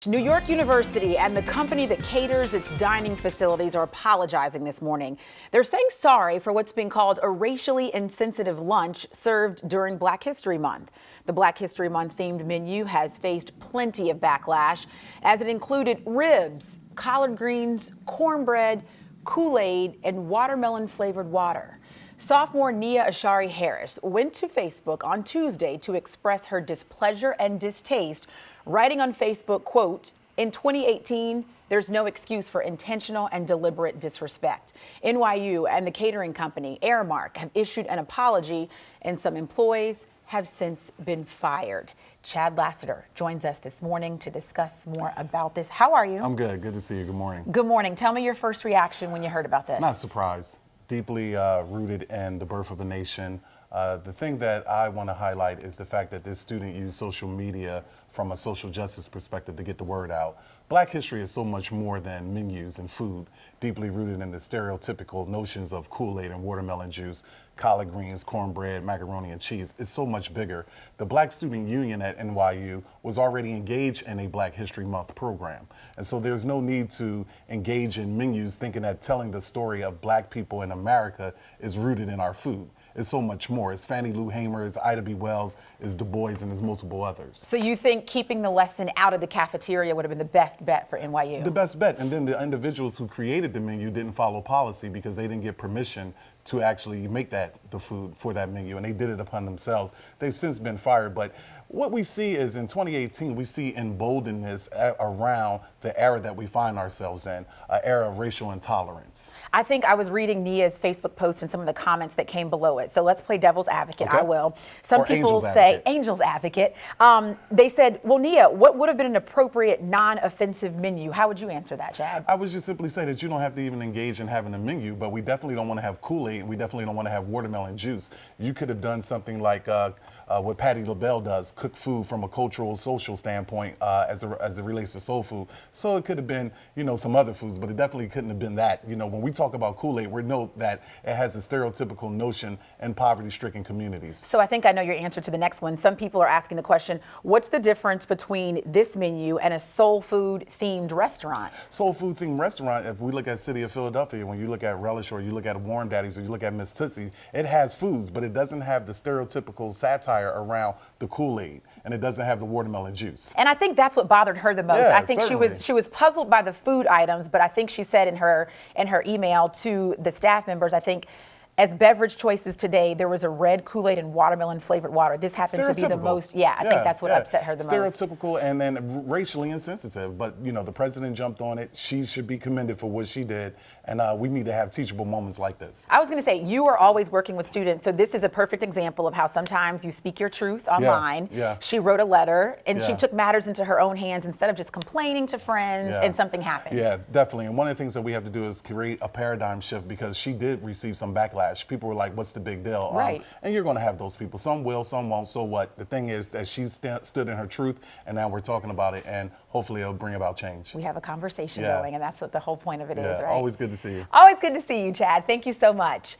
New York University and the company that caters its dining facilities are apologizing this morning. They're saying sorry for what's being called a racially insensitive lunch served during Black History Month. The Black History Month themed menu has faced plenty of backlash as it included ribs, collard greens, cornbread, Kool-Aid, and watermelon flavored water. Sophomore Nia Ashari Harris went to Facebook on Tuesday to express her displeasure and distaste, writing on Facebook, quote, "In 2018, there's no excuse for intentional and deliberate disrespect. NYU and the catering company, Aramark, have issued an apology, and some employees have since been fired." Chad Lassiter joins us this morning to discuss more about this. How are you? I'm good. Good to see you. Good morning. Good morning. Tell me your first reaction when you heard about this. Not surprised. Deeply rooted in the birth of a nation. The thing that I want to highlight is the fact that this student used social media from a social justice perspective to get the word out. Black history is so much more than menus and food, deeply rooted in the stereotypical notions of Kool-Aid and watermelon juice, collard greens, cornbread, macaroni and cheese. It's so much bigger. The Black Student Union at NYU was already engaged in a Black History Month program. And so there's no need to engage in menus thinking that telling the story of Black people in America is rooted in our food. It's so much more. It's Fannie Lou Hamer, it's Ida B. Wells, it's Du Bois, and there's multiple others. So you think keeping the lesson out of the cafeteria would have been the best bet for NYU? The best bet. And then the individuals who created the menu didn't follow policy because they didn't get permission to actually make that the food for that menu, and they did it upon themselves. They've since been fired. But what we see is in 2018, we see emboldenedness around the era that we find ourselves in, an era of racial intolerance. I think I was reading Nia's Facebook post and some of the comments that came below it. So let's play devil's advocate. Okay. I will. Some Or people angel's say advocate. angel's advocate. They said, well, Nia, what would have been an appropriate non-offensive menu? How would you answer that, Chad? I would just simply say that you don't have to even engage in having a menu, but we definitely don't want to have Kool-Aid, and we definitely don't want to have watermelon juice. You could have done something like what Patti LaBelle does, cook food from a cultural, social standpoint as it relates to soul food. So it could have been, some other foods, but it definitely couldn't have been that. When we talk about Kool-Aid, we know that it has a stereotypical notion in poverty-stricken communities. So I think I know your answer to the next one. Some people are asking the question, what's the difference between this menu and a soul food themed restaurant? Soul food themed restaurant, if we look at City of Philadelphia, when you look at Relish or you look at Warm Daddies or you look at Miss Tootsie, it has foods, but it doesn't have the stereotypical satire around the Kool-Aid, and it doesn't have the watermelon juice. And I think that's what bothered her the most. Yeah, I think certainly. she was puzzled by the food items, but I think she said in her email to the staff members, I think, as beverage choices today, there was a red Kool-Aid and watermelon flavored water. This happened to be the most, I think that's what upset her the most. Stereotypical and then racially insensitive, but the president jumped on it. She should be commended for what she did, and we need to have teachable moments like this. I was going to say, you are always working with students, so this is a perfect example of how sometimes you speak your truth online. Yeah. She wrote a letter, and she took matters into her own hands instead of just complaining to friends, and something happened. Yeah, definitely. And one of the things that we have to do is create a paradigm shift, because she did receive some backlash. People were like, what's the big deal? Right. And you're going to have those people. Some will, some won't. So what? The thing is that she stood in her truth, and now we're talking about it, and hopefully it'll bring about change. We have a conversation going, and that's what the whole point of it is, right? Always good to see you. Always good to see you, Chad. Thank you so much.